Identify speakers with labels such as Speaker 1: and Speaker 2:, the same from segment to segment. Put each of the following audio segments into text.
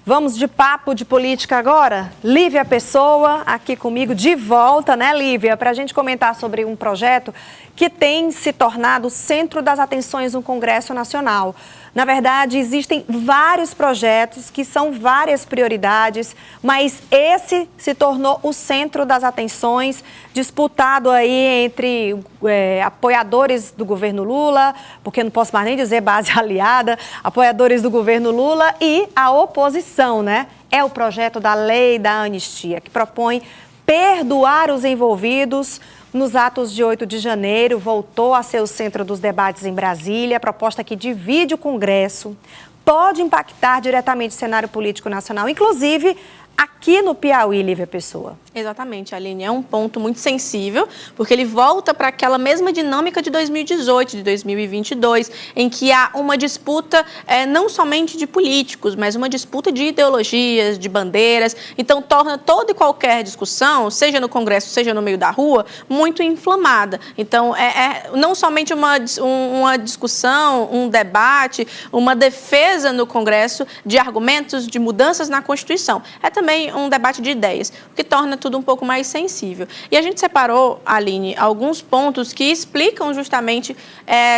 Speaker 1: Vamos de papo de política agora? Lívia Pessoa, aqui comigo de volta, né, Lívia? Para a gente comentar sobre um projeto que tem se tornado o centro das atenções no Congresso Nacional. Na verdade, existem vários projetos que são várias prioridades, mas esse se tornou o centro das atenções, disputado aí entre apoiadores do governo Lula, porque não posso mais nem dizer base aliada, apoiadores do governo Lula e a oposição, né? É o projeto da Lei da Anistia, que propõe perdoar os envolvidos nos atos de 8 de janeiro, voltou a ser o centro dos debates em Brasília, proposta que divide o Congresso, pode impactar diretamente o cenário político nacional, inclusive aqui no Piauí, Lívia Pessoa.
Speaker 2: Exatamente, Aline, é um ponto muito sensível, porque ele volta para aquela mesma dinâmica de 2018, de 2022, em que há uma disputa não somente de políticos, mas uma disputa de ideologias, de bandeiras, então torna toda e qualquer discussão, seja no Congresso, seja no meio da rua, muito inflamada. Então, não somente uma discussão, um debate, uma defesa no Congresso de argumentos, de mudanças na Constituição, é também um debate de ideias, o que torna tudo um pouco mais sensível. E a gente separou, Aline, alguns pontos que explicam justamente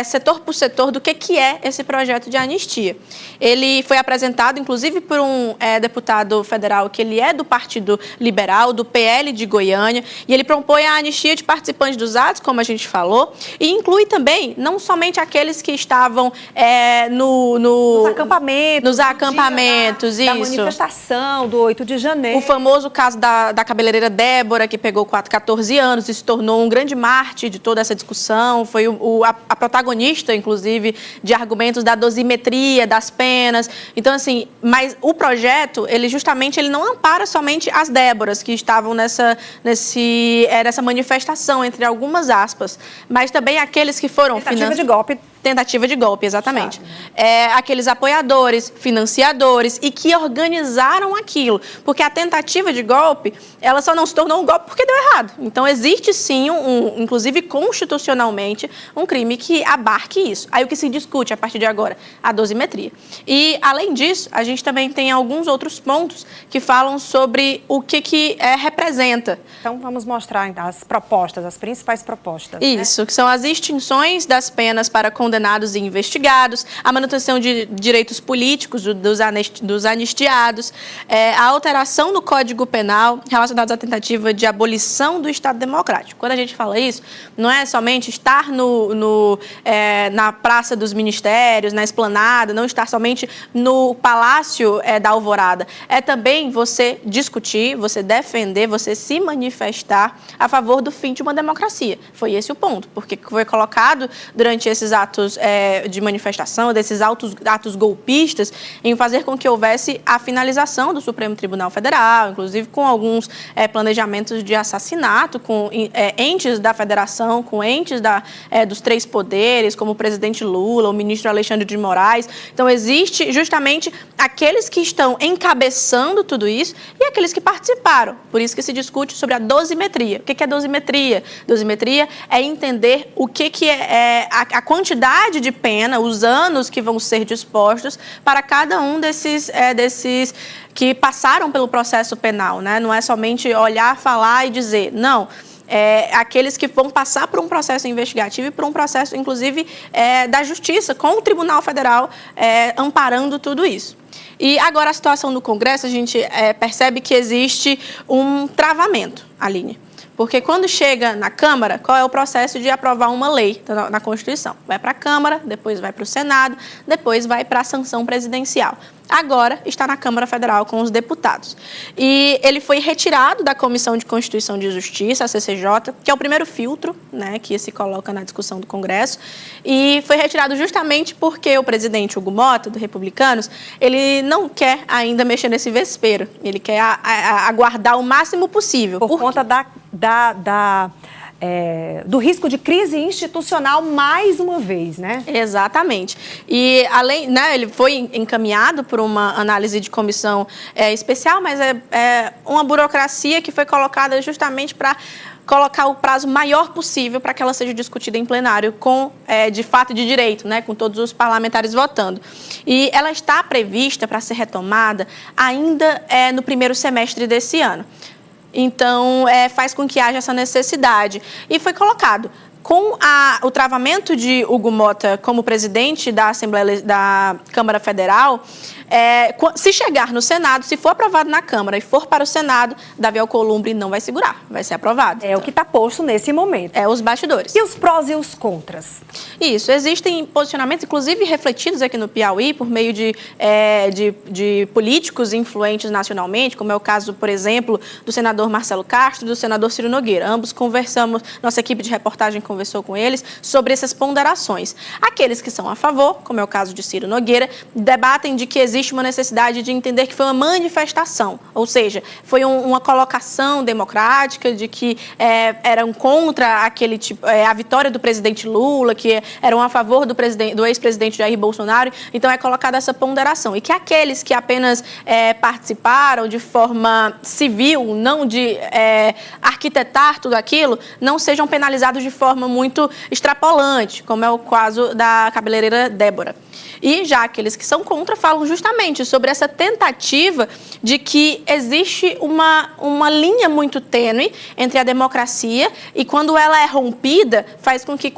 Speaker 2: setor por setor do que é esse projeto de anistia. Ele foi apresentado, inclusive, por um deputado federal que ele é do Partido Liberal, do PL de Goiânia, e ele propõe a anistia de participantes dos atos, como a gente falou, e inclui também não somente aqueles que estavam nos acampamentos,
Speaker 1: da manifestação do 8 de janeiro.
Speaker 2: O famoso caso da cabeleireira Débora, que pegou 14 anos e se tornou um grande mártir de toda essa discussão. Foi a protagonista, inclusive, de argumentos da dosimetria das penas. Então, assim, mas o projeto, ele não ampara somente as Déboras que estavam nessa manifestação, entre algumas aspas, mas também aqueles que foram Tentativa de golpe, exatamente. Aqueles apoiadores, financiadores e que organizaram aquilo. Porque a tentativa de golpe, ela só não se tornou um golpe porque deu errado. Então, existe sim, inclusive constitucionalmente, um crime que abarque isso. Aí, o que se discute a partir de agora? A dosimetria. E, além disso, a gente também tem alguns outros pontos que falam sobre o que representa.
Speaker 1: Então, vamos mostrar então, as propostas, as principais propostas.
Speaker 2: Isso, que são as extinções das penas para condenados e investigados, a manutenção de direitos políticos dos anistiados, a alteração do Código Penal relacionados à tentativa de abolição do Estado Democrático. Quando a gente fala isso, não é somente estar na Praça dos Ministérios, na Esplanada, não estar somente no Palácio da Alvorada. É também você discutir, você defender, você se manifestar a favor do fim de uma democracia. Foi esse o ponto, porque foi colocado durante esses atos de manifestação, desses atos golpistas, em fazer com que houvesse a finalização do Supremo Tribunal Federal, inclusive com alguns planejamentos de assassinato, com entes da federação, com entes dos três poderes, como o presidente Lula, o ministro Alexandre de Moraes. Então, existe justamente aqueles que estão encabeçando tudo isso e aqueles que participaram. Por isso que se discute sobre a dosimetria. O que é dosimetria? Dosimetria é entender o que é a quantidade de pena, os anos que vão ser dispostos para cada um desses que passaram pelo processo penal, né? Não é somente olhar, falar e dizer, não. Aqueles que vão passar por um processo investigativo e por um processo, inclusive, da Justiça, com o Tribunal Federal amparando tudo isso. E agora a situação do Congresso, a gente percebe que existe um travamento, Aline. Porque quando chega na Câmara, qual é o processo de aprovar uma lei na Constituição? Vai para a Câmara, depois vai para o Senado, depois vai para a sanção presidencial. Agora está na Câmara Federal com os deputados. E ele foi retirado da Comissão de Constituição e Justiça, a CCJ, que é o primeiro filtro, né, que se coloca na discussão do Congresso. E foi retirado justamente porque o presidente Hugo Mota, do Republicanos, ele não quer ainda mexer nesse vespeiro. Ele quer aguardar o máximo possível.
Speaker 1: Por conta do risco de crise institucional mais uma vez, né?
Speaker 2: Exatamente. E, além, né, ele foi encaminhado por uma análise de comissão especial, mas é uma burocracia que foi colocada justamente para colocar o prazo maior possível para que ela seja discutida em plenário com, de fato e de direito, né, com todos os parlamentares votando. E ela está prevista para ser retomada ainda no primeiro semestre desse ano. Então, faz com que haja essa necessidade. E foi colocado, com o travamento de Hugo Mota como presidente da Assembleia da Câmara Federal, se chegar no Senado, se for aprovado na Câmara e for para o Senado, Davi Alcolumbre não vai segurar, vai ser aprovado.
Speaker 1: É o que está posto nesse momento.
Speaker 2: Os bastidores.
Speaker 1: E os prós e os contras?
Speaker 2: Isso, existem posicionamentos, inclusive refletidos aqui no Piauí, por meio de políticos influentes nacionalmente, como é o caso, por exemplo, do senador Marcelo Castro e do senador Ciro Nogueira. Ambos conversamos, nossa equipe de reportagem conversou com eles sobre essas ponderações. Aqueles que são a favor, como é o caso de Ciro Nogueira, debatem de que existe uma necessidade de entender que foi uma manifestação, ou seja, foi uma colocação democrática de que eram contra aquele tipo, a vitória do presidente Lula, que eram a favor do ex-presidente Jair Bolsonaro. Então é colocada essa ponderação e que aqueles que apenas participaram de forma civil, não de arquitetar tudo aquilo, não sejam penalizados de forma muito extrapolante, como é o caso da cabeleireira Débora. E já aqueles que são contra falam justamente sobre essa tentativa de que existe uma linha muito tênue entre a democracia e, quando ela é rompida, faz com que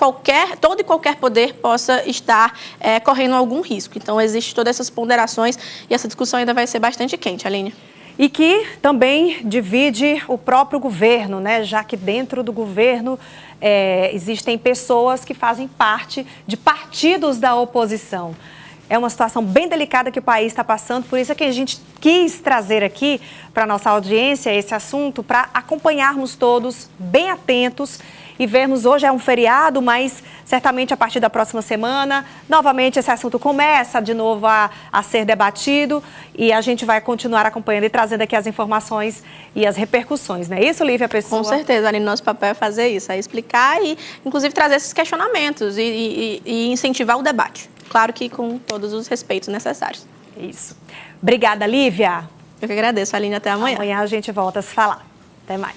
Speaker 2: todo e qualquer poder possa estar correndo algum risco. Então, existem todas essas ponderações e essa discussão ainda vai ser bastante quente, Aline.
Speaker 1: E que também divide o próprio governo, né? Já que dentro do governo existem pessoas que fazem parte de partidos da oposição. É uma situação bem delicada que o país está passando, por isso é que a gente quis trazer aqui para a nossa audiência esse assunto, para acompanharmos todos bem atentos e vermos. Hoje é um feriado, mas certamente a partir da próxima semana, novamente esse assunto começa de novo a ser debatido e a gente vai continuar acompanhando e trazendo aqui as informações e as repercussões, não é isso, Lívia Pessoa?
Speaker 2: Com certeza, Aline, nosso papel é fazer isso, é explicar e, inclusive, trazer esses questionamentos e incentivar o debate. Claro que com todos os respeitos necessários.
Speaker 1: Isso. Obrigada, Lívia.
Speaker 2: Eu que agradeço, Aline. Até amanhã.
Speaker 1: Amanhã a gente volta a se falar. Até mais.